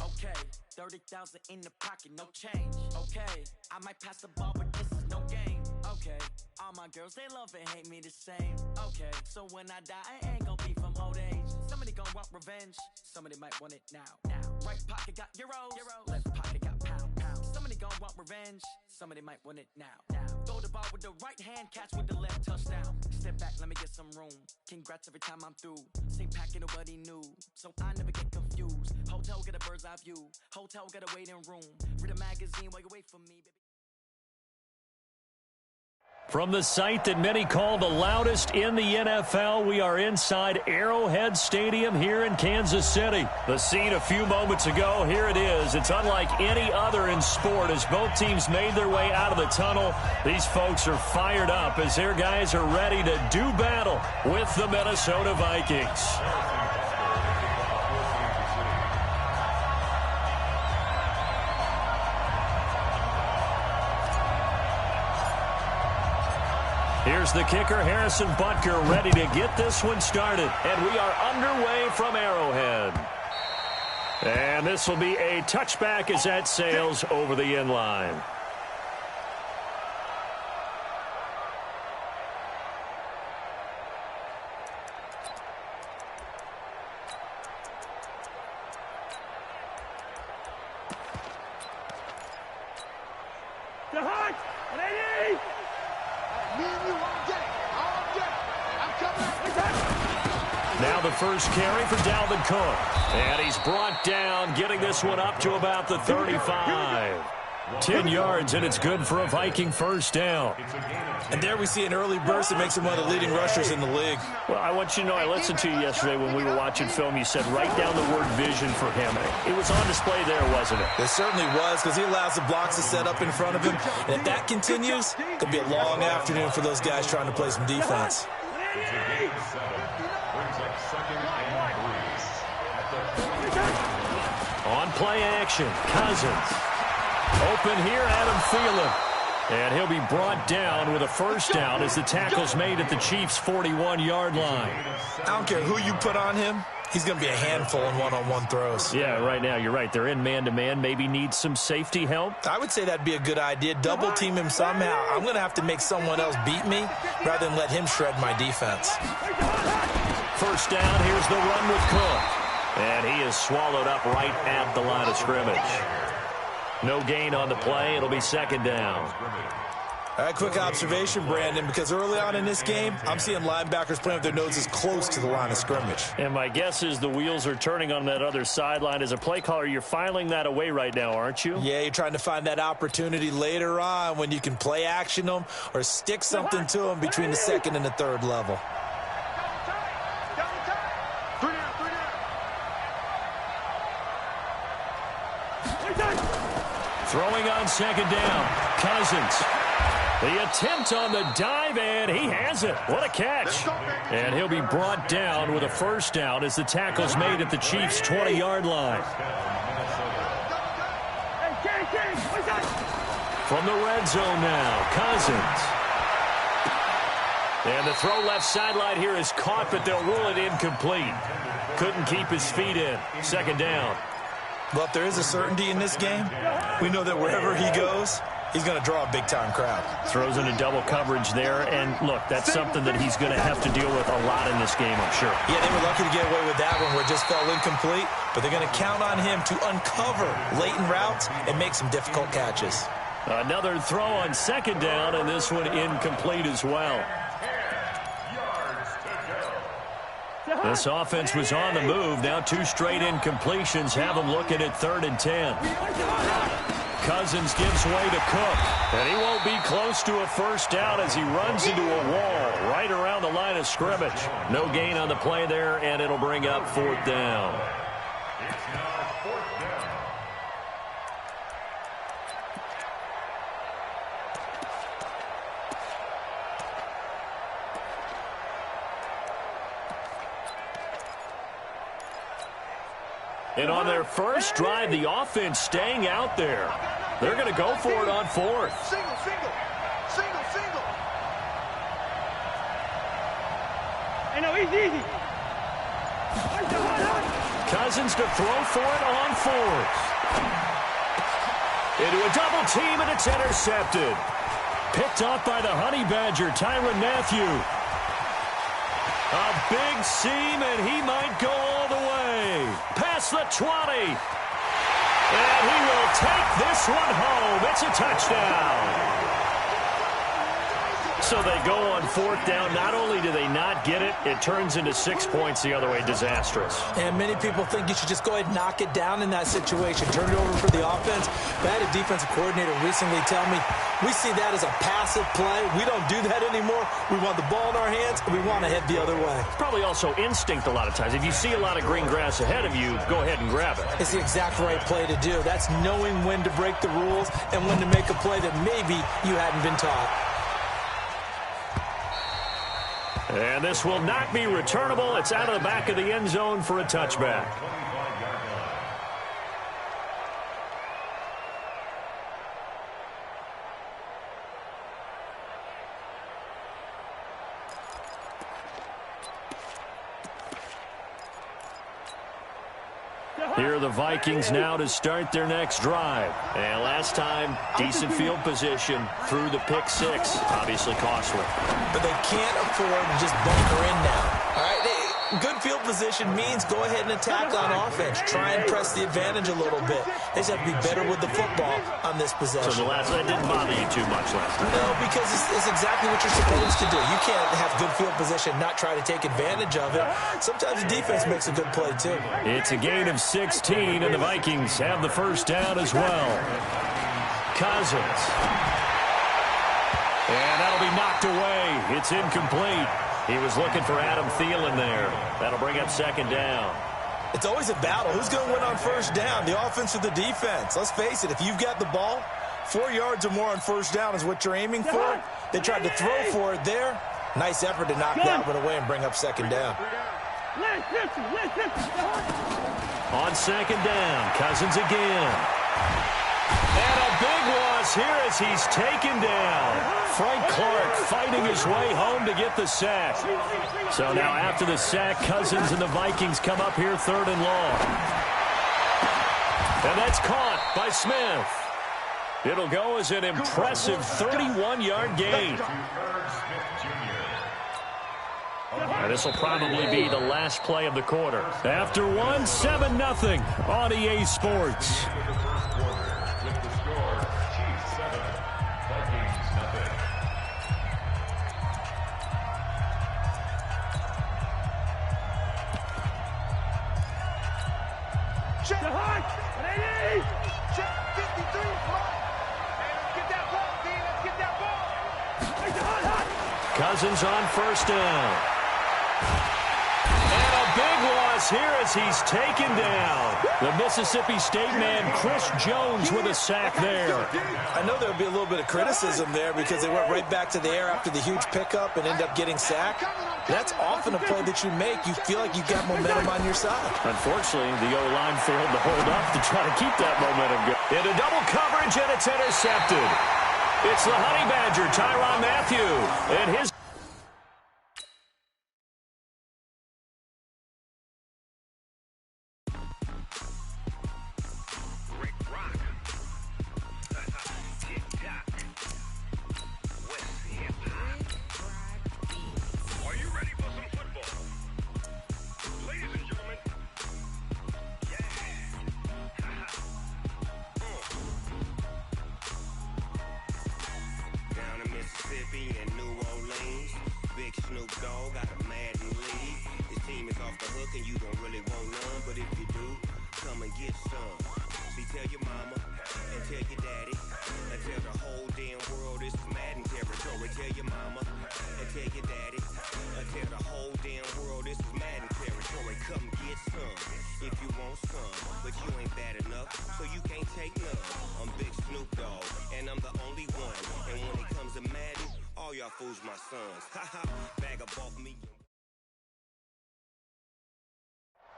Okay, 30,000 in the pocket, no change. Okay, I might pass the ball, but this is no game. Okay, all my girls, they love and hate me the same. Okay, so when I die, I ain't gon' be from old age. Somebody gon' want revenge, somebody might want it now. Right pocket got euros, left pocket got pound. Somebody gon' want revenge, somebody might want it now. Throw the ball with the right hand, catch with the left, touchdown. Step back, let me get some room. Congrats every time I'm through. Same packet, nobody knew, so I never get confused. Hotel get a bird's eye view, hotel get a waiting room. Read a magazine while you wait for me, baby. From the site that many call the loudest in the NFL, we are inside Arrowhead Stadium here in Kansas City. The scene a few moments ago, here it is. It's unlike any other in sport as both teams made their way out of the tunnel. These folks are fired up as their guys are ready to do battle with the Minnesota Vikings. Here's the kicker, Harrison Butker, ready to get this one started. And we are underway from Arrowhead. And this will be a touchback as that sails over the end line. Now the first carry for Dalvin Cook. And he's brought down, getting this one up to about the 35. 10 yards, and it's good for a Viking first down. And there we see an early burst that makes him one of the leading rushers in the league. Well, I want you to know, I listened to you yesterday when we were watching film. You said write down the word vision for him. It was on display there, wasn't it? It certainly was, because he allows the blocks to set up in front of him. And if that continues, it could be a long afternoon for those guys trying to play some defense. On play action, Cousins. Open here, Adam Thielen. And he'll be brought down with a first down as the tackle's made at the Chiefs' 41-yard line. I don't care who you put on him. He's going to be a handful in one-on-one throws. Yeah, right now, you're right. They're in man-to-man. Maybe need some safety help. I would say that'd be a good idea. Double-team him somehow. I'm going to have to make someone else beat me rather than let him shred my defense. First down, here's the run with Cook. And he is swallowed up right at the line of scrimmage. No gain on the play. It'll be second down. All right, quick observation, Brandon, because early on in this game, I'm seeing linebackers playing with their noses close to the line of scrimmage. And my guess is the wheels are turning on that other sideline. As a play caller, you're filing that away right now, aren't you? Yeah, you're trying to find that opportunity later on when you can play action them or stick something to them between the second and the third level. Throwing on second down, Cousins. The attempt on the dive, and he has it. What a catch. And he'll be brought down with a first down as the tackle's made at the Chiefs' 20-yard line. From the red zone now, Cousins. And the throw left sideline here is caught, but they'll rule it incomplete. Couldn't keep his feet in. Second down. Well, if there is a certainty in this game, we know that wherever he goes, he's going to draw a big-time crowd. Throws into double coverage there, and look, that's something that he's going to have to deal with a lot in this game, I'm sure. Yeah, they were lucky to get away with that one where it just fell incomplete, but they're going to count on him to uncover latent routes and make some difficult catches. Another throw on second down, and this one incomplete as well. This offense was on the move. Now two straight incompletions have them looking at 3rd and 10. Cousins gives way to Cook. And he won't be close to a first down as he runs into a wall right around the line of scrimmage. No gain on the play there, and it'll bring up 4th down. And on their first drive, the offense staying out there. They're going to go for it on 4th. Single. Hey, no, easy. Cousins to throw for it on fourth. Into a double team, and it's intercepted. Picked off by the Honey Badger, Tyrann Mathieu. A big seam, and he might go all the way. Past the 20. And he will take this one home. It's a touchdown. So they go on fourth down. Not only do they not get it, it turns into 6 points the other way. Disastrous. And many people think you should just go ahead and knock it down in that situation. Turn it over for the offense. But I had a defensive coordinator recently tell me, we see that as a passive play. We don't do that anymore. We want the ball in our hands, and we want to head the other way. It's probably also instinct a lot of times. If you see a lot of green grass ahead of you, go ahead and grab it. It's the exact right play to do. That's knowing when to break the rules and when to make a play that maybe you hadn't been taught. And this will not be returnable. It's out of the back of the end zone for a touchback. Here are the Vikings now to start their next drive. And last time, decent field position through the pick six. Obviously costly. But they can't afford to just bunker in now. All right, good field position means go ahead and attack on offense. Try and press the advantage a little bit. They just have to be better with the football on this possession. So that didn't bother you too much last time? No, because it's exactly what you're supposed to do. You can't have good field position, not try to take advantage of it. Sometimes the defense makes a good play, too. It's a gain of 16, and the Vikings have the first down as well. Cousins. And that'll be knocked away. It's incomplete. He was looking for Adam Thielen there. That'll bring up second down. It's always a battle. Who's going to win on first down, the offense or the defense? Let's face it, if you've got the ball, 4 yards or more on first down is what you're aiming for. They tried to throw for it there. Nice effort to knock that one away and bring up second down. On second down, Cousins again. And a big loss here as he's taken down. Frank Clark fighting his way home to get the sack. So now after the sack, Cousins and the Vikings come up here third and long. And that's caught by Smith. It'll go as an impressive 31-yard gain. And this will probably be the last play of the quarter. After one, 7-0 on EA Sports. Check the heart. Ready? Check 53. Hey, let's get that ball, D. Let's get that ball. Make the hot. Cousins on first down. And a big loss here as he's taken down. The Mississippi State man, Chris Jones, with a sack there. I know there'll be a little bit of criticism there because they went right back to the air after the huge pickup and end up getting sacked. That's often a play that you make. You feel like you've got momentum on your side. Unfortunately, the O-line failed to hold up to try to keep that momentum going. Into double coverage, and it's intercepted. It's the Honey Badger, Tyrann Mathieu, and his...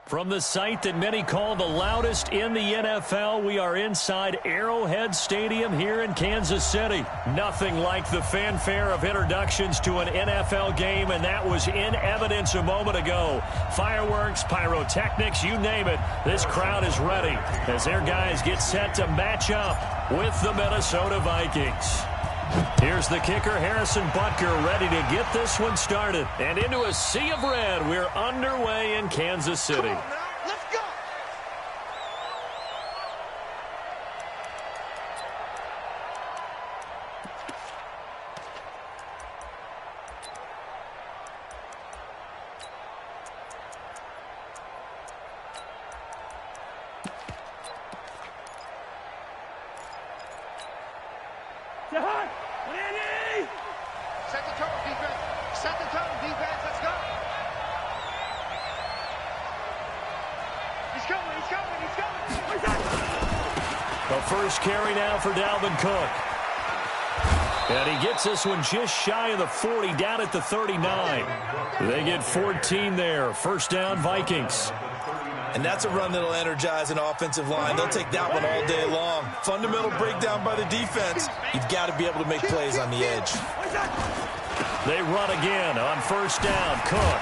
From the site that many call the loudest in the NFL, we are inside Arrowhead Stadium here in Kansas City. Nothing like the fanfare of introductions to an NFL game, and that was in evidence a moment ago. Fireworks, pyrotechnics, you name it. This crowd is ready as their guys get set to match up with the Minnesota Vikings. Here's the kicker, Harrison Butker, ready to get this one started. And into a sea of red, we're underway in Kansas City. Come on now, let's go. Set the tone, defense. Set the tone, defense. Let's go. He's coming, he's coming, he's coming. The first carry now for Dalvin Cook. And he gets this one just shy of the 40, down at the 39. They get 14 there. First down, Vikings. And that's a run that'll energize an offensive line. They'll take that one all day long. Fundamental breakdown by the defense. You've got to be able to make plays on the edge. They run again on first down. Cook.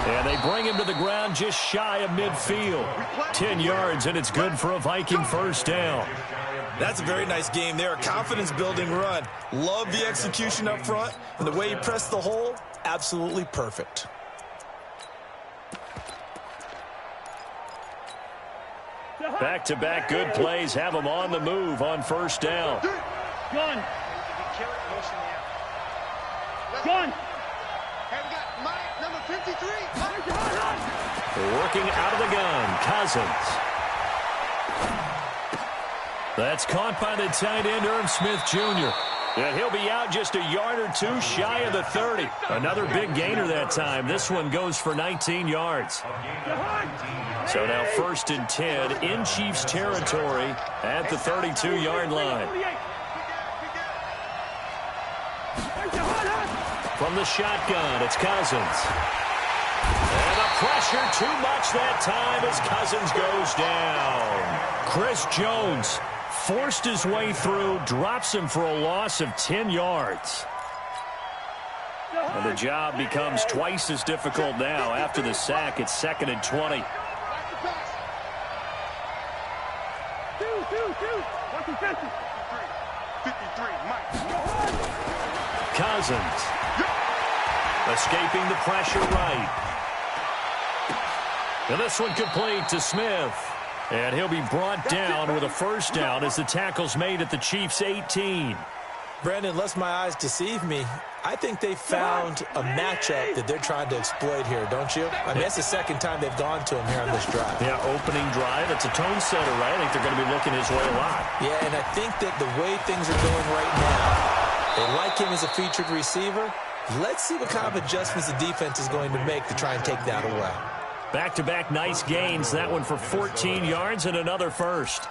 And they bring him to the ground just shy of midfield. 10 yards, and it's good for a Viking first down. That's a very nice game there. A confidence-building run. Love the execution up front. And the way he pressed the hole, absolutely perfect. Back-to-back good plays have them on the move on first down. Gun. Gun. Hey, we got Mike, number 53. Working out of the gun, Cousins. That's caught by the tight end, Irv Smith Jr. And he'll be out just a yard or two shy of the 30. Another big gainer that time. This one goes for 19 yards. So now first and 10 in Chiefs territory at the 32-yard line. From the shotgun, it's Cousins. And the pressure too much that time as Cousins goes down. Chris Jones forced his way through, drops him for a loss of 10 yards. And the job becomes twice as difficult now after the sack. It's 2nd and 20. Cousins escaping the pressure right. And this one complete to Smith. And he'll be brought down with a first down as the tackle's made at the Chiefs' 18. Brandon, lest my eyes deceive me, I think they found a matchup that they're trying to exploit here, don't you? I mean, that's the second time they've gone to him here on this drive. Yeah, opening drive. It's a tone setter, right? I think they're going to be looking his way a lot. Yeah, and I think that the way things are going right now, they like him as a featured receiver. Let's see what kind of adjustments the defense is going to make to try and take that away. Back-to-back nice gains. That one for 14 yards and another first.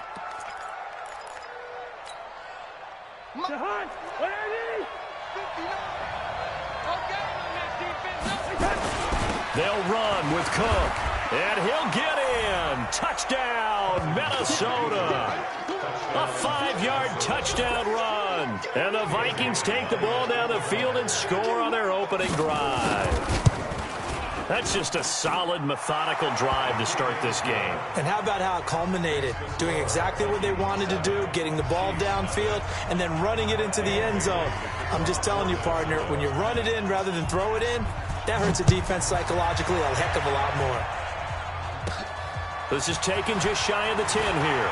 They'll run with Cook. And he'll get in. Touchdown, Minnesota. A 5-yard touchdown run. And the Vikings take the ball down the field and score on their opening drive. That's just a solid, methodical drive to start this game. And how about how it culminated? Doing exactly what they wanted to do, getting the ball downfield, and then running it into the end zone. I'm just telling you, partner, when you run it in rather than throw it in, that hurts a defense psychologically a heck of a lot more. This is taken just shy of the 10 here.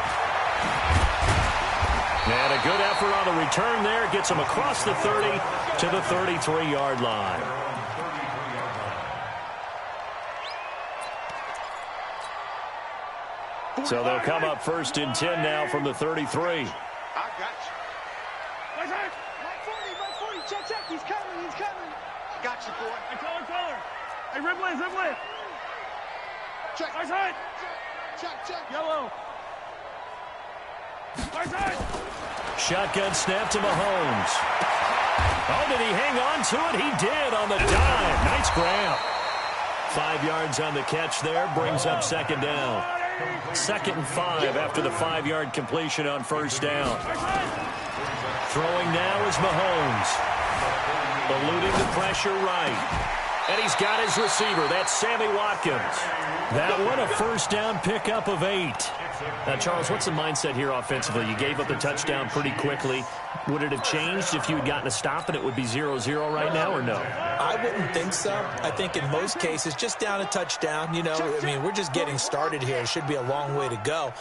And a good effort on the return there. Gets him across the 30 to the 33-yard line. So they'll come up first and 10 now from the 33. I got you. Mike 40, check, he's coming. Got you, boy. Hey, color. Hey, Ripley. Check. Right side. Check. Yellow. Right side. Shotgun snap to Mahomes. Oh, did he hang on to it? He did on the dime. Nice grab. 5 yards on the catch there, brings up second down. 2nd and 5 after the 5-yard completion on first down. Throwing now is Mahomes. Eluding the pressure right. And he's got his receiver. That's Sammy Watkins. That one a first down pickup of 8. Now, Charles, what's the mindset here offensively? You gave up the touchdown pretty quickly. Would it have changed if you had gotten a stop and it would be 0-0 right now, or no? I wouldn't think so. I think in most cases, just down a touchdown, I mean, we're just getting started here. It should be a long way to go.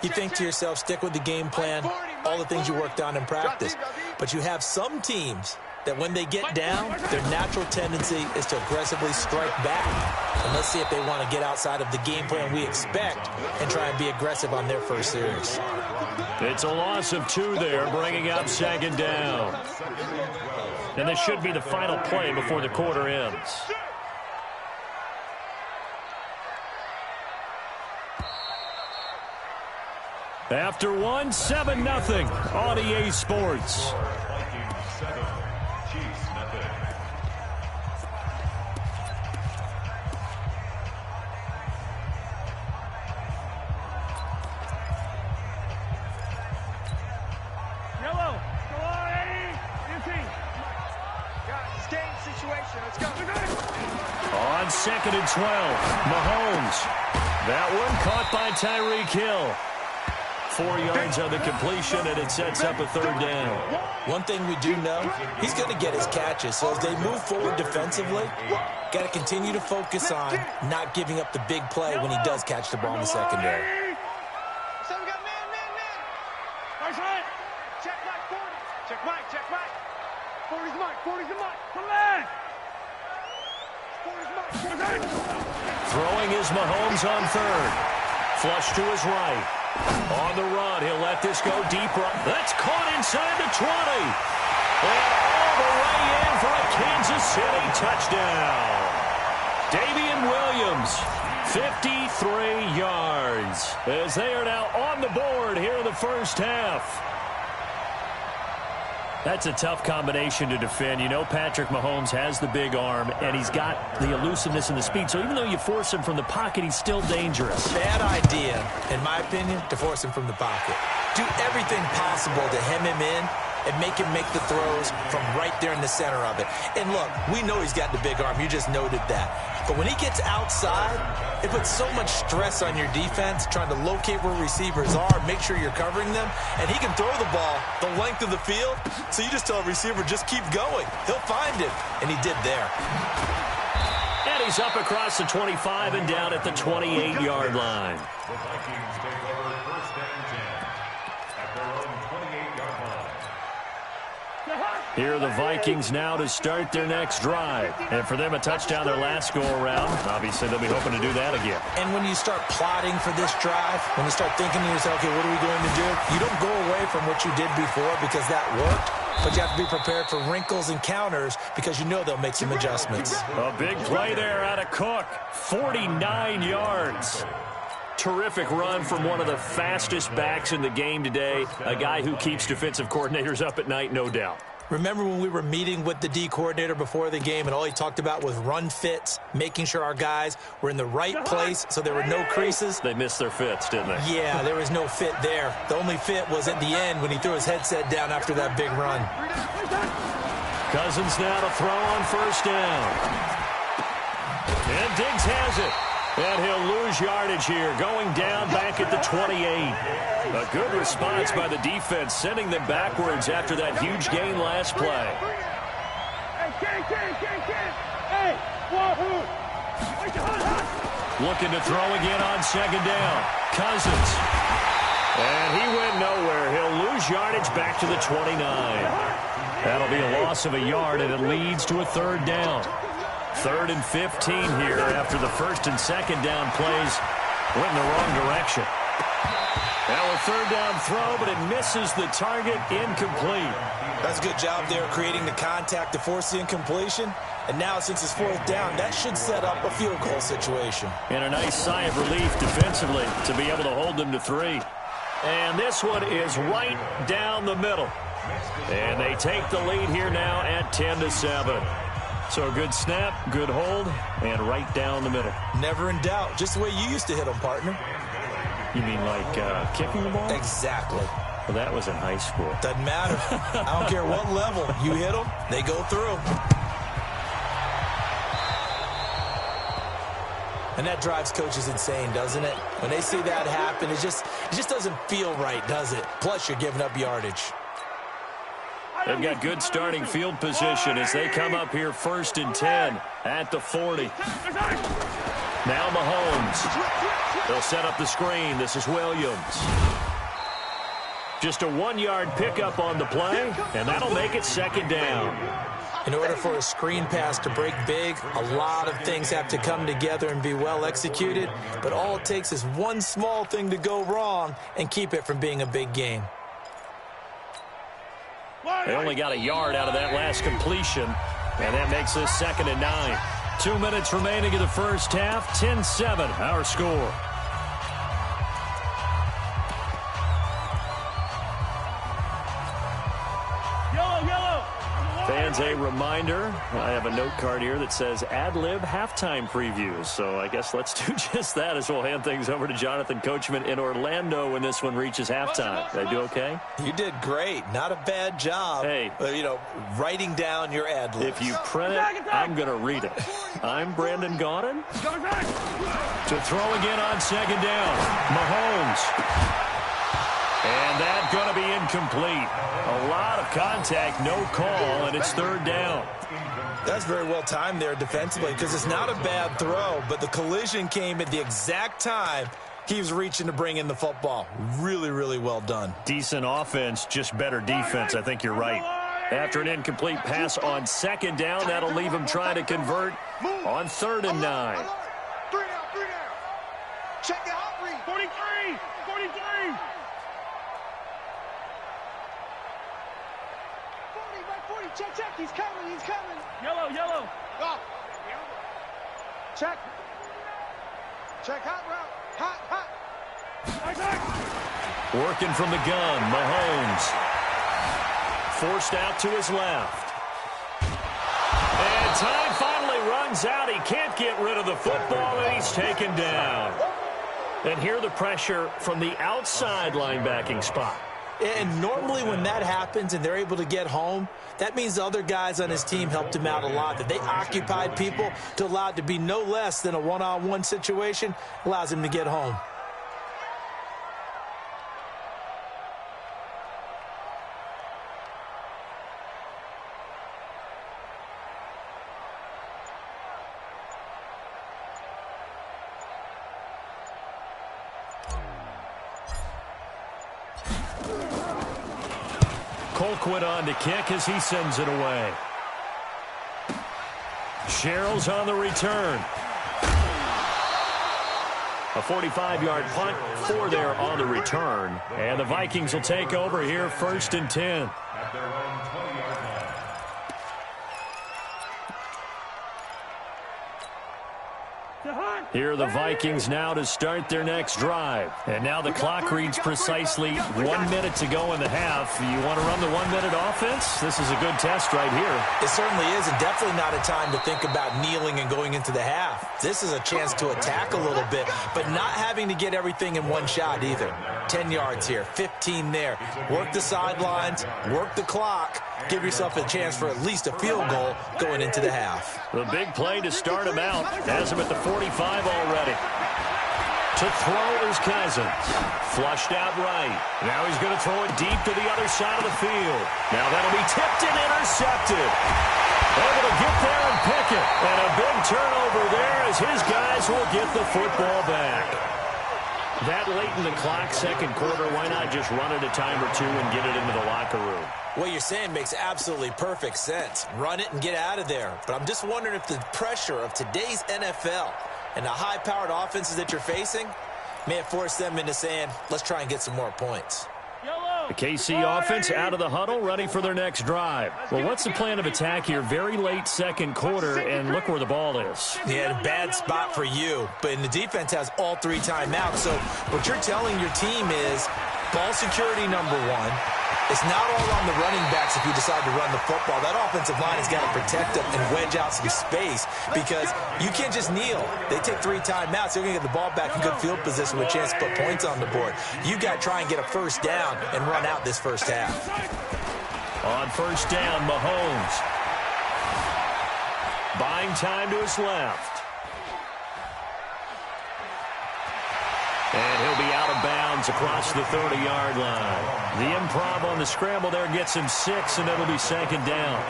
You think to yourself, stick with the game plan, all the things you worked on in practice. But you have some teams that when they get down, their natural tendency is to aggressively strike back. And let's see if they want to get outside of the game plan we expect and try and be aggressive on their first series. It's a loss of 2 there, bringing up second down. And this should be the final play before the quarter ends. After 1, 7-0 on EA Sports. On 2nd and 12, Mahomes. That one caught by Tyreek Hill. 4 yards on the completion, and it sets up a third down. One thing we do know, he's going to get his catches. So as they move forward defensively, got to continue to focus on not giving up the big play when he does catch the ball in the secondary. So we got man. Check Mike, 40. Check Mike. 40's Mike. Come back. 40's Mike. Throwing is Mahomes on 3rd. Flush to his right. On the run, he'll let this go deep. That's caught inside the 20. And all the way in for a Kansas City touchdown. Damian Williams, 53 yards, as they are now on the board here in the first half. That's a tough combination to defend. You know Patrick Mahomes has the big arm, and he's got the elusiveness and the speed. So even though you force him from the pocket, he's still dangerous. Bad idea, in my opinion, to force him from the pocket. Do everything possible to hem him in and make him make the throws from right there in the center of it. And look, we know he's got the big arm. You just noted that. But when he gets outside, it puts so much stress on your defense trying to locate where receivers are, make sure you're covering them, and he can throw the ball the length of the field. So you just tell a receiver, just keep going. He'll find it, and he did there. And he's up across the 25 and down at the 28-yard line. The Vikings take over 1st and 10 at their own 28-yard line. Here are the Vikings now to start their next drive. And for them, a touchdown their last go-around. Obviously, they'll be hoping to do that again. And when you start plotting for this drive, when you start thinking to yourself, okay, what are we going to do? You don't go away from what you did before because that worked, but you have to be prepared for wrinkles and counters because you know they'll make some adjustments. A big play there out of Cook. 49 yards. Terrific run from one of the fastest backs in the game today. A guy who keeps defensive coordinators up at night, no doubt. Remember when we were meeting with the D coordinator before the game and all he talked about was run fits, making sure our guys were in the right place so there were no creases? They missed their fits, didn't they? Yeah, there was no fit there. The only fit was at the end when he threw his headset down after that big run. Cousins now to throw on first down. And Diggs has it. And he'll lose yardage here, going down back at the 28. A good response by the defense, sending them backwards after that huge gain last play. Looking to throw again on second down. Cousins. And he went nowhere. He'll lose yardage back to the 29. That'll be a loss of a yard, and it leads to a third down. 3rd and 15 here after the first and second down plays went in the wrong direction. Now a third down throw, but it misses the target, incomplete. That's a good job there creating the contact to force the incompletion. And now since it's 4th down, that should set up a field goal situation. And a nice sigh of relief defensively to be able to hold them to 3. And this one is right down the middle. And they take the lead here now at 10-7. So a good snap, good hold, and right down the middle. Never in doubt. Just the way you used to hit them, partner. You mean like kicking the ball? Exactly. Well, that was in high school. Doesn't matter. I don't care what level. You hit them, they go through. And that drives coaches insane, doesn't it? When they see that happen, it just doesn't feel right, does it? Plus, you're giving up yardage. They've got good starting field position as they come up here 1st and 10 at the 40. Now Mahomes. They'll set up the screen. This is Williams. Just a 1-yard pickup on the play, and that'll make it 2nd down. In order for a screen pass to break big, a lot of things have to come together and be well executed, but all it takes is one small thing to go wrong and keep it from being a big game. They only got a yard out of that last completion, and that makes this 2nd and 9. 2 minutes remaining in the first half, 10-7, our score. Fans, a reminder, I have a note card here that says ad-lib halftime previews. So I guess let's do just that as we'll hand things over to Jonathan Coachman in Orlando when this one reaches halftime. Did I do okay? You did great. Not a bad job. Hey. Writing down your ad-libs. If you print it, I'm going to read it. I'm Brandon Gaudin. To throw again on 2nd down. Mahomes. And that's going to be incomplete. A lot of contact, no call, and it's 3rd down. That's very well timed there defensively because it's not a bad throw, but the collision came at the exact time he was reaching to bring in the football. Really, really well done. Decent offense, just better defense. I think you're right. After an incomplete pass on 2nd down, that'll leave him trying to convert on 3rd and 9. 3 down. Check the hot read. 43. 43. 40. Check. He's coming. Yellow. Go. Check. Hot route. Hot. Working from the gun, Mahomes. Forced out to his left. And time finally runs out. He can't get rid of the football, and he's taken down. And here the pressure from the outside linebacking spot. And normally when that happens and they're able to get home, that means the other guys on his team helped him out a lot. That they occupied people to allow it to be no less than a one-on-one situation allows him to get home. Colquitt on to kick as he sends it away. Sherrill's on the return. A 45-yard punt, 4 there on the return. And the Vikings will take over here 1st and 10. At their own 20-yard line. Here are the Vikings now to start their next drive. And now the clock reads precisely 1 minute to go in the half. You want to run the 1-minute offense? This is a good test right here. It certainly is, and definitely not a time to think about kneeling and going into the half. This is a chance to attack a little bit, but not having to get everything in one shot either. 10 yards here, 15 there. Work the sidelines, work the clock. Give yourself a chance for at least a field goal going into the half. The big play to start him out. Has him at the 45 already. To throw is Cousins. Flushed out right. Now he's going to throw it deep to the other side of the field. Now that'll be tipped and intercepted. Able to get there and pick it. And a big turnover there as his guys will get the football back. That late in the clock, 2nd quarter, why not just run it a time or two and get it into the locker room? What you're saying makes absolutely perfect sense. Run it and get out of there. But I'm just wondering if the pressure of today's NFL and the high-powered offenses that you're facing may have forced them into saying, let's try and get some more points. The KC offense out of the huddle, ready for their next drive. Well, what's the plan of attack here? Very late 2nd quarter, and look where the ball is. Yeah, a bad spot for you. But the defense has all 3 timeouts. So what you're telling your team is ball security number 1, It's not all on the running backs if you decide to run the football. That offensive line has got to protect them and wedge out some space because you can't just kneel. They take 3 timeouts. They're going to get the ball back in good field position with a chance to put points on the board. You've got to try and get a first down and run out this first half. On first down, Mahomes. Buying time to his left. And he'll be out of bounds across the 30-yard line. The improv on the scramble there gets him 6, and it'll be second down.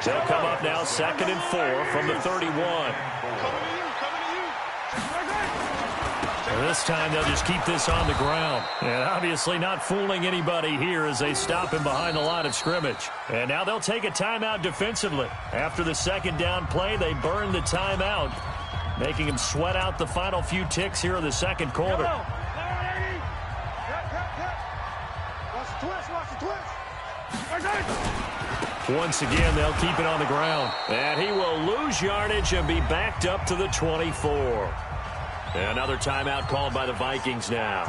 They'll come up now 2nd and 4 from the 31. This time they'll just keep this on the ground. And obviously not fooling anybody here as they stop him behind the line of scrimmage. And now they'll take a timeout defensively. After the second down play, they burn the timeout, making him sweat out the final few ticks here in the second quarter. Once again, they'll keep it on the ground. And he will lose yardage and be backed up to the 24. Another timeout called by the Vikings now.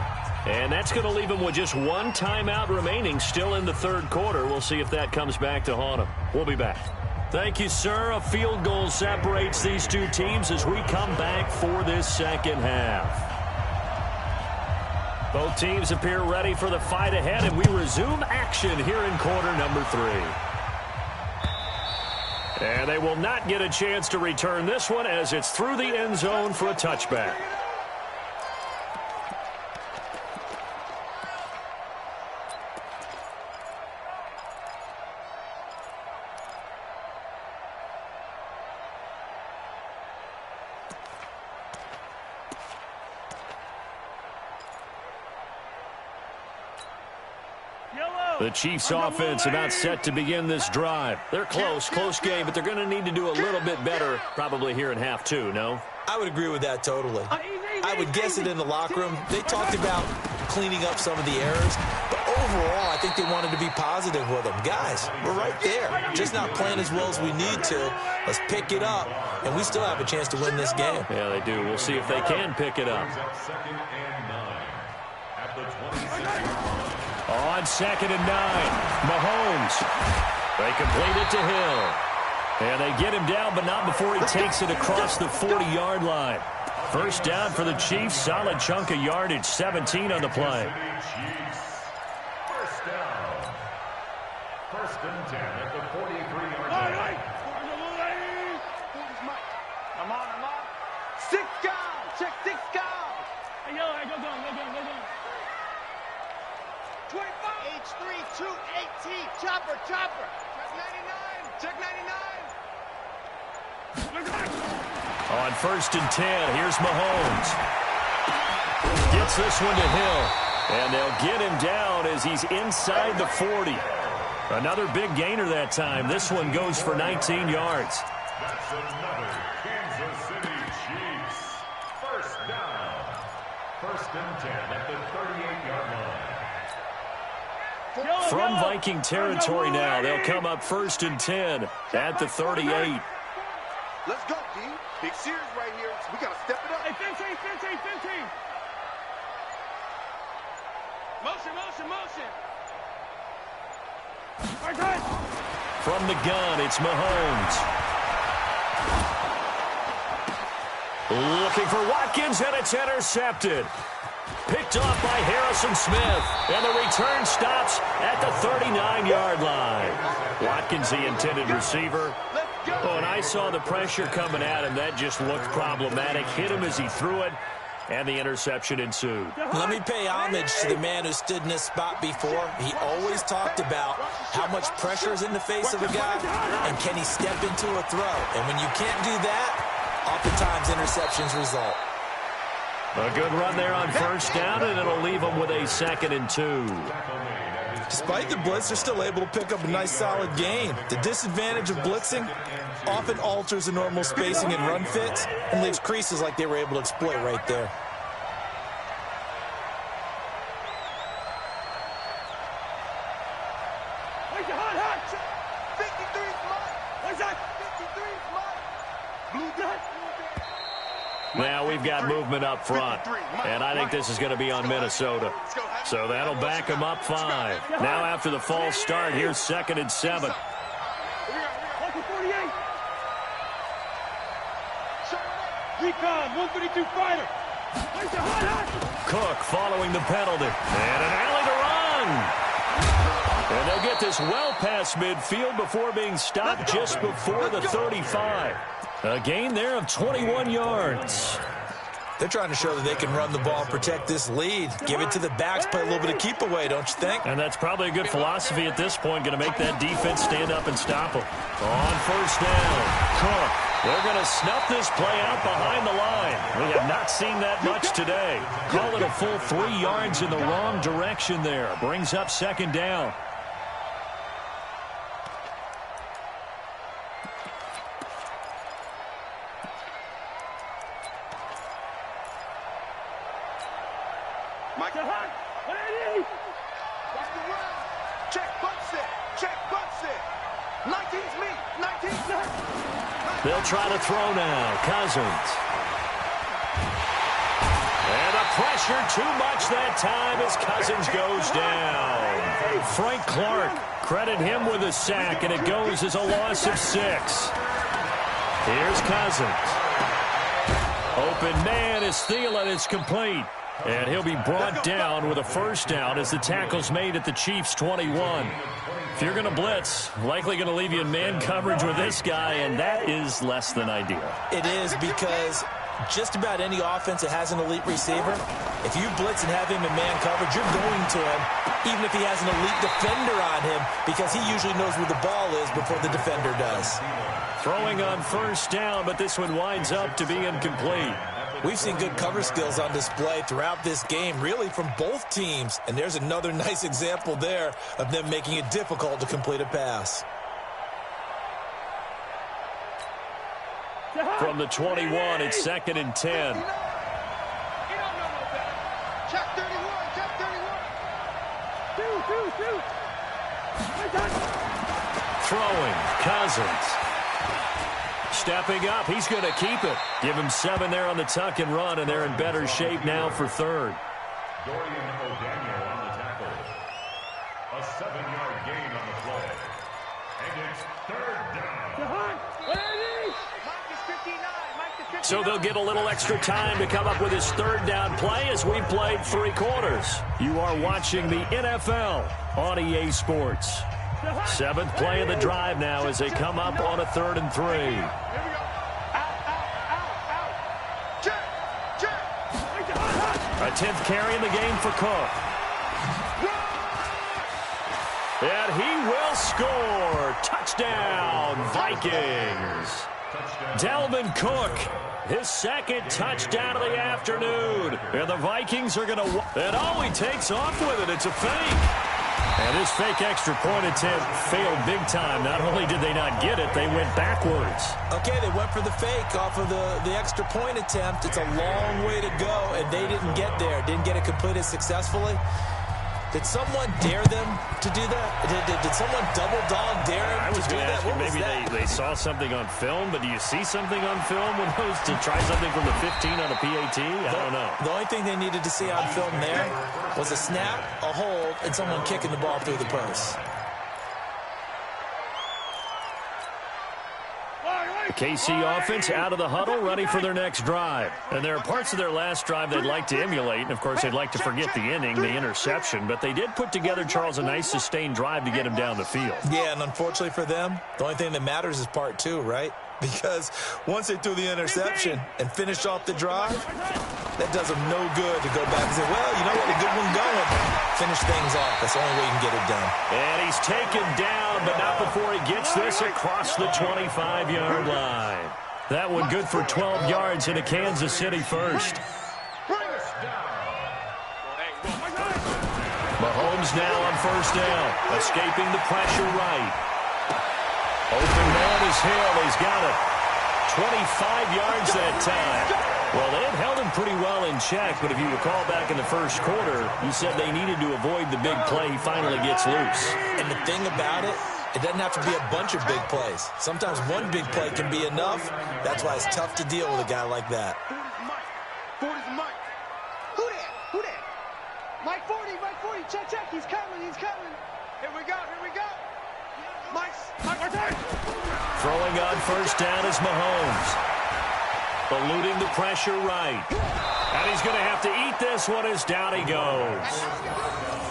And that's going to leave him with just 1 timeout remaining still in the third quarter. We'll see if that comes back to haunt him. We'll be back. Thank you, sir. A field goal separates these two teams as we come back for this second half. Both teams appear ready for the fight ahead, and we resume action here in quarter number 3. And they will not get a chance to return this one as it's through the end zone for a touchback. The Chiefs offense about set to begin this drive. They're close game, but they're going to need to do a little bit better probably here in half 2, no? I would agree with that totally. I would guess it in the locker room. They talked about cleaning up some of the errors, but overall, I think they wanted to be positive with them. Guys, we're right there. Just not playing as well as we need to. Let's pick it up, and we still have a chance to win this game. Yeah, they do. We'll see if they can pick it up. On 2nd and 9, Mahomes. They complete it to Hill. And they get him down, but not before he takes it across the 40-yard line. First down for the Chiefs. Solid chunk of yardage, 17 on the play. First down. 1st and 10 at the 43-yard line. I'm on. 6 guys. Check 6 guys. Hey, yo, go down. 25. H3, 218. Chopper. Check 99. On 1st and 10, here's Mahomes. Gets this one to Hill. And they'll get him down as he's inside the 40. Another big gainer that time. This one goes for 19 yards. That's another Kansas City Chiefs. First down. 1st and 10 at the 38-yard line. From Viking territory now, they'll come up 1st and 10 at the 38. Let's go, D. Big series right here. We got to step it up. Hey, 15. Motion. From the gun, it's Mahomes. Looking for Watkins, and it's intercepted. Picked off by Harrison Smith, and the return stops at the 39-yard line. Watkins, the intended receiver. Oh, and I saw the pressure coming at him. That just looked problematic. Hit him as he threw it, and the interception ensued. Let me pay homage to the man who stood in this spot before. He always talked about how much pressure is in the face of a guy, and can he step into a throw. And when you can't do that, oftentimes interceptions result. A good run there on first down, and it'll leave them with a 2nd and 2. Despite the blitz, they're still able to pick up a nice, solid gain. The disadvantage of blitzing often alters the normal spacing and run fits and leaves creases like they were able to exploit right there. Now we've got movement up front, and I think this is going to be on Minnesota. So that'll back them up 5. Now after the false start, here's 2nd and 7. Recon, 132 fighter. Cook following the penalty. And an alley to run. And they'll get this well past midfield before being stopped just before the 35. A gain there of 21 yards. They're trying to show that they can run the ball and protect this lead. Give it to the backs, play a little bit of keep away, don't you think? And that's probably a good philosophy at this point, going to make that defense stand up and stop them. On first down, Cook. They're going to snuff this play out behind the line. We have not seen that much today. Call it a full 3 yards in the wrong direction there. Brings up 2nd down. Mike. Check, butts it. Check, butts it. 19's me. 19's me. They'll try to throw now. Cousins. And the pressure too much that time as Cousins goes down. Frank Clark, credit him with a sack, and it goes as a loss of 6. Here's Cousins. Open man is Thielen. It's complete. And he'll be brought down with a first down as the tackle's made at the Chiefs' 21. If you're going to blitz, likely going to leave you in man coverage with this guy, and that is less than ideal. It is, because just about any offense that has an elite receiver, if you blitz and have him in man coverage, you're going to him, even if he has an elite defender on him, because he usually knows where the ball is before the defender does. Throwing on first down, but this one winds up to be incomplete. We've seen good cover skills on display throughout this game, really from both teams. And there's another nice example there of them making it difficult to complete a pass. From the 21, it's 2nd and 10. Check 31. Check 31. Throwing, Cousins. Stepping up, he's going to keep it. Give him 7 there on the tuck and run, and they're in better shape now for 3rd. Dorian O'Daniel on the tackle. A 7-yard gain on the play. And it's 3rd down. So they'll get a little extra time to come up with his 3rd down play as we played 3 quarters. You are watching the NFL on EA Sports. 7th play of the drive now as they come up on a 3rd and 3. A 10th carry in the game for Cook. And he will score. Touchdown, Vikings. Dalvin Cook, his 2nd touchdown of the afternoon. And the Vikings are going to... And oh, he takes off with it. It's a fake. And his fake extra point attempt failed big time. Not only did they not get it, they went backwards. Okay, they went for the fake off of the extra point attempt. It's a long way to go, and they didn't get there. Didn't get it completed successfully. Did someone dare them to do that? Did someone double dog dare them I was to do going to that? ask you, maybe they saw something on film, but do you see something on film when those to try something from the 15 on a PAT? I don't know. The only thing they needed to see on film there was a snap, a hold, and someone kicking the ball through the post. The KC offense out of the huddle, ready for their next drive. And there are parts of their last drive they'd like to emulate. And, of course, they'd like to forget the inning, the interception. But they did put together, Charles, a nice sustained drive to get him down the field. Yeah, and unfortunately for them, the only thing that matters is part 2, right? Because once they threw the interception and finished off the drive, that does them no good to go back and say, well, you know what, a good one going. Finish things off. That's the only way you can get it done. And he's taken down, but not before he gets this across the 25-yard line. That one good for 12 yards into Kansas City first. Mahomes now on first down, escaping the pressure right. Open man is Hill. He's got it. 25 yards that time. Well, they had held him pretty well in check, but if you recall back in the first quarter, you said they needed to avoid the big play. He finally gets loose. And the thing about it, it doesn't have to be a bunch of big plays. Sometimes one big play can be enough. That's why it's tough to deal with a guy like that. 40's Mike. Who that? Who that? Mike 40, Mike 40. Check, check. He's coming, he's coming. Here we go, here we go. Mike, Throwing on first down is Mahomes. Eluding the pressure right. And he's going to have to eat this one as down he goes.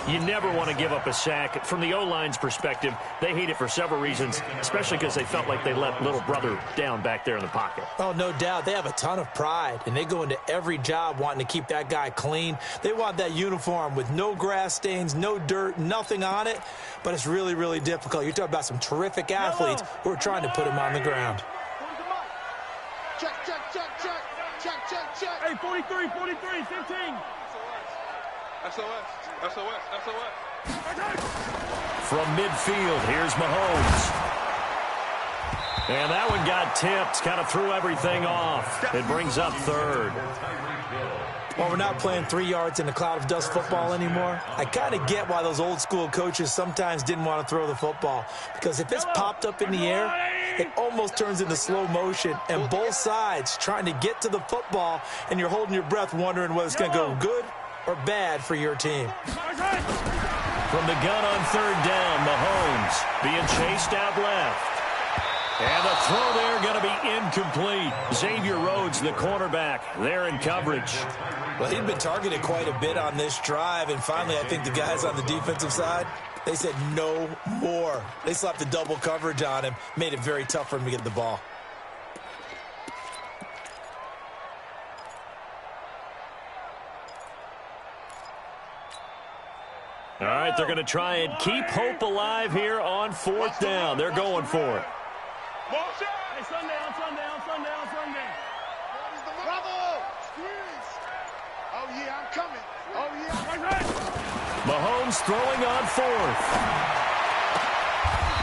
You never want to give up a sack. From the O-line's perspective, they hate it for several reasons, especially because they felt like they let little brother down back there in the pocket. Oh, no doubt. They have a ton of pride, and they go into every job wanting to keep that guy clean. They want that uniform with no grass stains, no dirt, nothing on it, but it's really, really difficult. You're talking about some terrific athletes who are trying to put him on the ground. check, check, check, check. Check, check, check. Hey, 43, 15. SOS, SOS, SOS. From midfield, here's Mahomes. And that one got tipped, kind of threw everything off. It brings up third. Well, we're not playing 3 yards in a cloud of dust football anymore. I kind of get why those old school coaches sometimes didn't want to throw the football. Because if it's popped up in the air, it almost turns into slow motion. And both sides trying to get to the football, and you're holding your breath wondering whether it's going to go good or bad for your team. From the gun on third down, Mahomes being chased out left. And the throw there going to be incomplete. Xavier Rhodes, the cornerback, there in coverage. Well, he'd been targeted quite a bit on this drive, and finally I think the guys on the defensive side, they said no more. They slapped the double coverage on him, made it very tough for him to get the ball. All right, they're going to try and keep hope alive here on fourth down. They're going for it. Hey, sundown. Bravo! Squeeze! Oh, yeah, I'm coming. Oh, yeah. Mahomes throwing on fourth.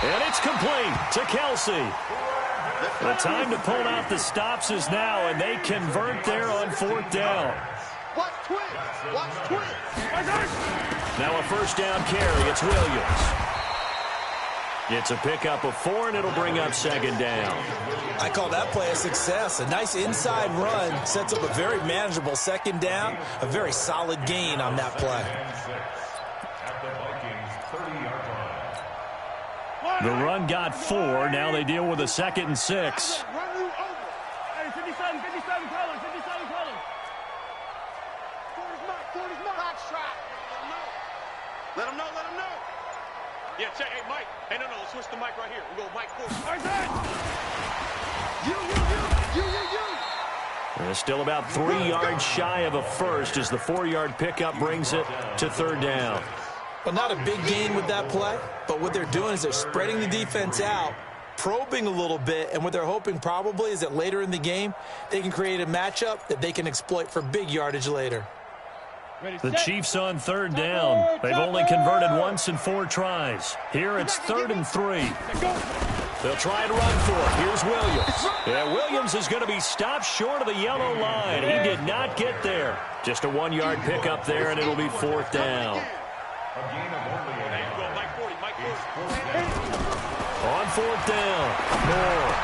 And it's complete to Kelsey. The time to pull out the stops is now, and they convert there on fourth down. Watch twins. Watch twins. Now a first down carry. It's Williams. It's a pickup of 4, and it'll bring up second down. I call that play a success. A nice inside run sets up a very manageable second down, a very solid gain on that play. The run got 4. Now they deal with a 2nd and 6. Run you over. Hey, 57 colors. 40's Mike. Box trap. Let him know. Yeah, check. Hey, Mike. Hey, no, let's switch the mic right here. We go Mike 40. You. And it's still about 3 yards shy of a first as the 4-yard pickup brings it to third down. Well, not a big gain with that play, but what they're doing is they're spreading the defense out, probing a little bit, and what they're hoping probably is that later in the game, they can create a matchup that they can exploit for big yardage later. The Chiefs on third down. They've only converted once in 4 tries. Here it's 3rd and 3. They'll try and run for it. Here's Williams. Yeah, Williams is going to be stopped short of the yellow line. He did not get there. Just a 1-yard pickup there, and it'll be 4th down. On 4th down, Moore.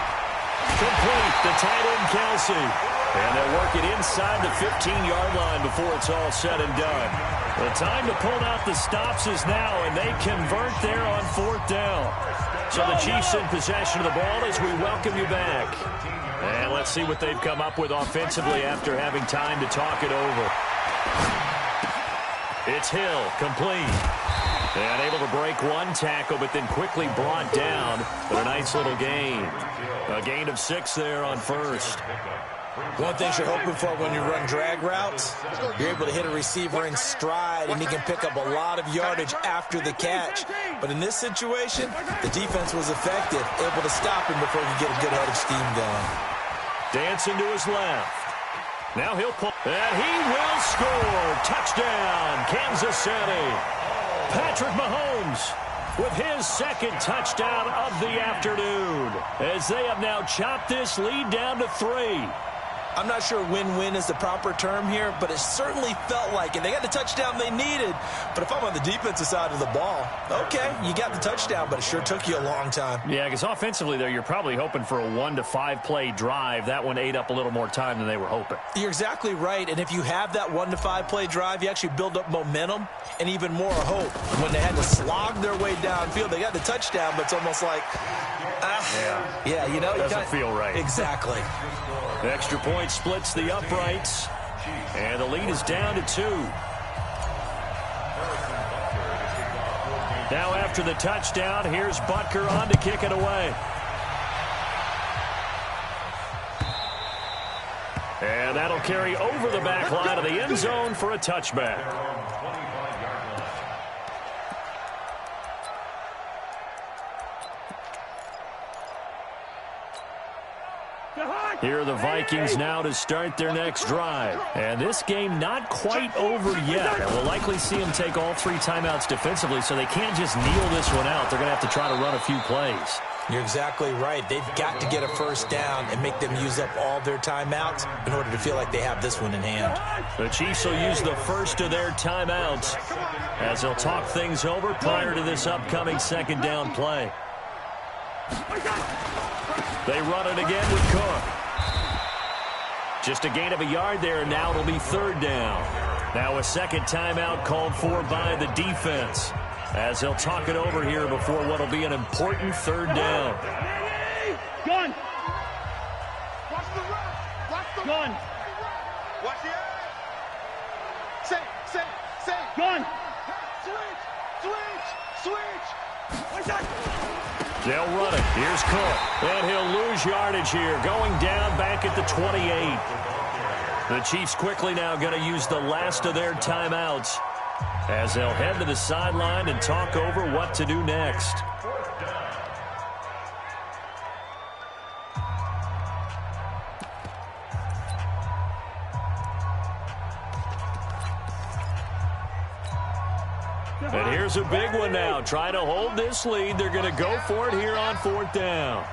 Complete to tight end Kelsey. And they'll work it inside the 15-yard line before it's all said and done. The time to pull out the stops is now, and they convert there on 4th down. So the Chiefs in possession of the ball as we welcome you back. And let's see what they've come up with offensively after having time to talk it over. It's Hill, complete. And able to break 1 tackle, but then quickly brought down for a nice little gain. A gain of 6 there on first. One thing you're hoping for when you run drag routes, you're able to hit a receiver in stride, and he can pick up a lot of yardage after the catch. But in this situation, the defense was effective, able to stop him before he could get a good head of steam going. Dancing to his left. Now he'll pull, and he will score. Touchdown, Kansas City. Patrick Mahomes with his 2nd touchdown of the afternoon, as they have now chopped this lead down to 3. I'm not sure win-win is the proper term here, but it certainly felt like it. They got the touchdown they needed, but if I'm on the defensive side of the ball, okay, you got the touchdown, but it sure took you a long time. Yeah, because offensively there, you're probably hoping for a 1 to 5 play drive. That one ate up a little more time than they were hoping. You're exactly right, and if you have that 1 to 5 play drive, you actually build up momentum and even more hope. When they had to slog their way downfield, they got the touchdown, but it's almost like, yeah, you know, doesn't feel right. Exactly. The extra point splits the uprights, and the lead is down to 2. Now after the touchdown, here's Butker on to kick it away. And that'll carry over the back line of the end zone for a touchback. Here are the Vikings now to start their next drive. And this game not quite over yet. And we'll likely see them take all 3 timeouts defensively, so they can't just kneel this one out. They're going to have to try to run a few plays. You're exactly right. They've got to get a first down and make them use up all their timeouts in order to feel like they have this one in hand. The Chiefs will use the first of their timeouts as they'll talk things over prior to this upcoming second down play. They run it again with Cook. Just a gain of a yard there, and now it'll be 3rd down. Now a second timeout called for by the defense as they'll talk it over here before what will be an important 3rd down. Gun. Watch the run. Watch the gun. Watch the eye. Say. Gun. Switch. Watch that. They'll run it. Here's Cook. And he'll lose yardage here. Going down back at the 28. The Chiefs quickly now going to use the last of their timeouts as they'll head to the sideline and talk over what to do next. And here's a big one now. Trying to hold this lead. They're going to go for it here on 4th down.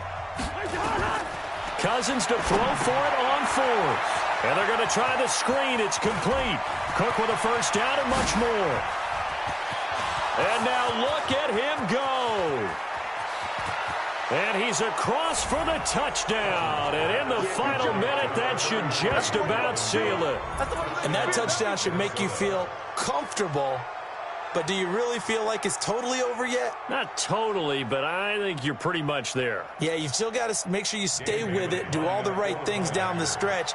Cousins to throw for it on 4th. And they're going to try the screen. It's complete. Cook with a first down and much more. And now look at him go. And he's across for the touchdown. And in the final minute, that should just about seal it. And that touchdown should make you feel comfortable. But do you really feel like it's totally over yet? Not totally, but I think you're pretty much there. Yeah, you've still got to make sure you stay with it, do all the right things down the stretch.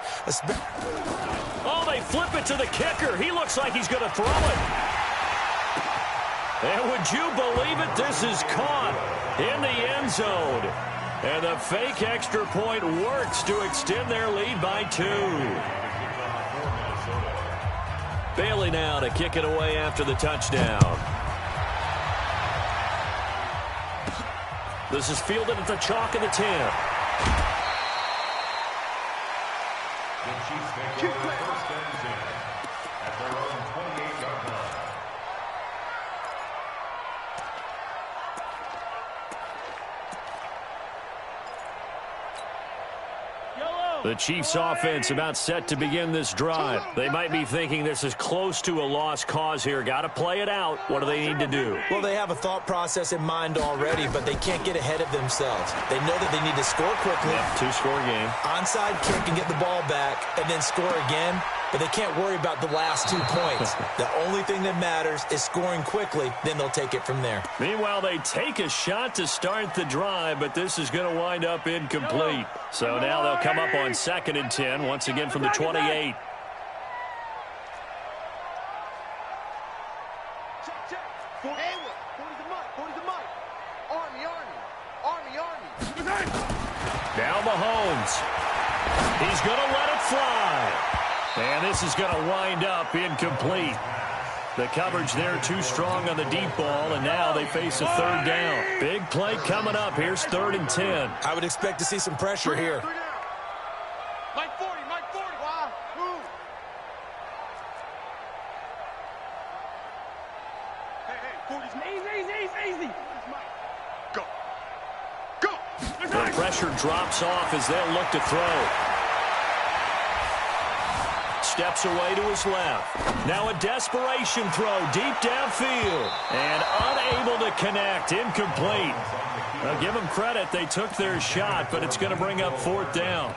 Oh, they flip it to the kicker. He looks like he's going to throw it. And would you believe it? This is caught in the end zone. And the fake extra point works to extend their lead by 2. Bailey now to kick it away after the touchdown. This is fielded at the chalk of the 10. The Chiefs take over 1st and 10 at their own 28-yard line. The Chiefs offense about set to begin this drive. They might be thinking this is close to a lost cause here. Got to play it out. What do they need to do? Well, they have a thought process in mind already, but they can't get ahead of themselves. They know that they need to score quickly. Yeah, 2-score game. Onside kick and get the ball back and then score again. But they can't worry about the last 2 points. The only thing that matters is scoring quickly. Then they'll take it from there. Meanwhile, they take a shot to start the drive, but this is going to wind up incomplete. So now they'll come up on 2nd and 10, once again from the 28. Check. 40 the mic. Army. Now Mahomes. He's going to let it fly. And this is going to wind up incomplete. The coverage there too strong on the deep ball, and now they face a 3rd down. Big play coming up. Here's 3rd and 10. I would expect to see some pressure here. Mike 40. Why? Move. Hey, 40's easy. Go. The pressure drops off as they'll look to throw. steps away to his left. Now a desperation throw deep downfield. And unable to connect. Incomplete. Now give them credit. They took their shot, but it's going to bring up 4th down.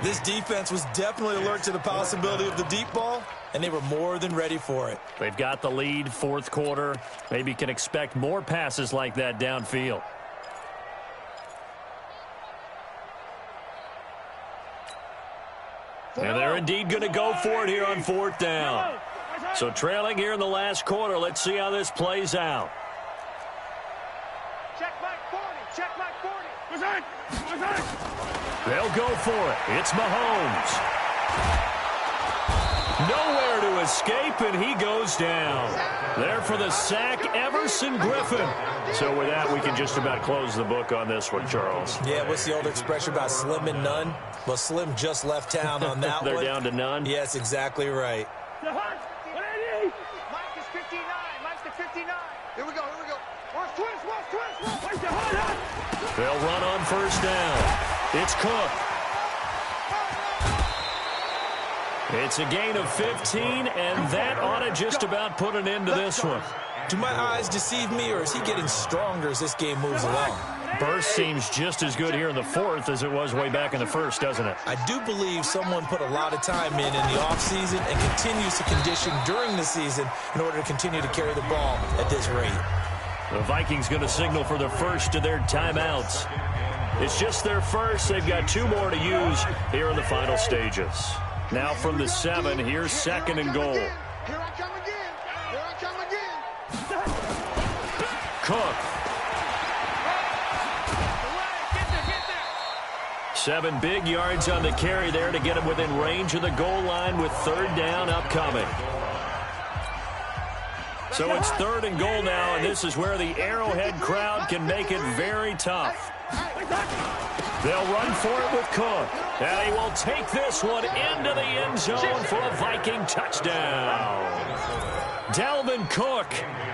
This defense was definitely alert to the possibility of the deep ball, and they were more than ready for it. They've got the lead, 4th quarter. Maybe can expect more passes like that downfield. And they're indeed going to go for it here on 4th down. So trailing here in the last quarter. Let's see how this plays out. Check Mike 40. Check Mike 40. They'll go for it. It's Mahomes. Nowhere to escape, and he goes down. There for the sack, Everson Griffin. So with that, we can just about close the book on this one, Charles. Yeah, what's the old expression about slim and none? Well, Slim just left town on that They're one. down to none? Yes, exactly right. Mike is 59. Mike's the 59. Here we go. Watch twist. They'll run on 1st down. It's Cook. It's a gain of 15, and that ought to just about put an end to this one. Do my eyes deceive me, or is he getting stronger as this game moves along? Burst seems just as good here in the 4th as it was way back in the 1st, doesn't it? I do believe someone put a lot of time in the offseason and continues to condition during the season in order to continue to carry the ball at this rate. The Vikings going to signal for the first of their timeouts. It's just their first. They've got 2 more to use here in the final stages. Now from the 7, here's 2nd and goal. Here I come again. Cook. 7 big yards on the carry there to get him within range of the goal line with 3rd down upcoming. So it's 3rd and goal now, and this is where the Arrowhead crowd can make it very tough. They'll run for it with Cook. And he will take this one into the end zone for a Viking touchdown. Dalvin Cook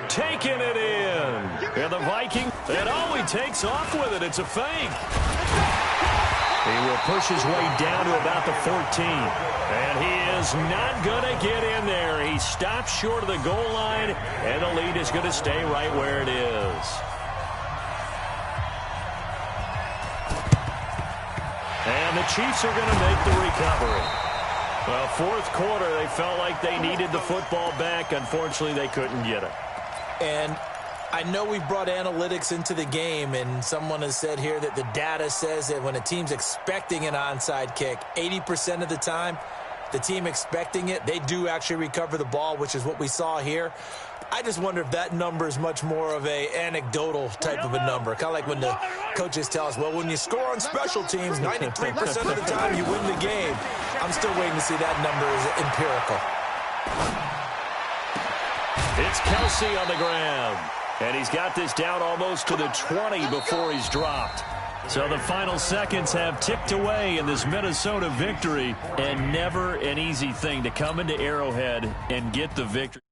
taking it in. And the Viking, and he takes off with it. It's a fake. He will push his way down to about the 14. And he is not going to get in there. He stops short of the goal line, and the lead is going to stay right where it is. And the Chiefs are going to make the recovery. Well, 4th quarter, they felt like they needed the football back. Unfortunately, they couldn't get it. And I know we brought analytics into the game, and someone has said here that the data says that when a team's expecting an onside kick, 80% of the time, the team expecting it, they do actually recover the ball, which is what we saw here. I just wonder if that number is much more of a anecdotal type of a number. Kind of like when the coaches tell us, well, when you score on special teams, 93% of the time you win the game. I'm still waiting to see that number is empirical. It's Kelsey on the ground. And he's got this down almost to the 20 before he's dropped. So the final seconds have ticked away in this Minnesota victory. And never an easy thing to come into Arrowhead and get the victory.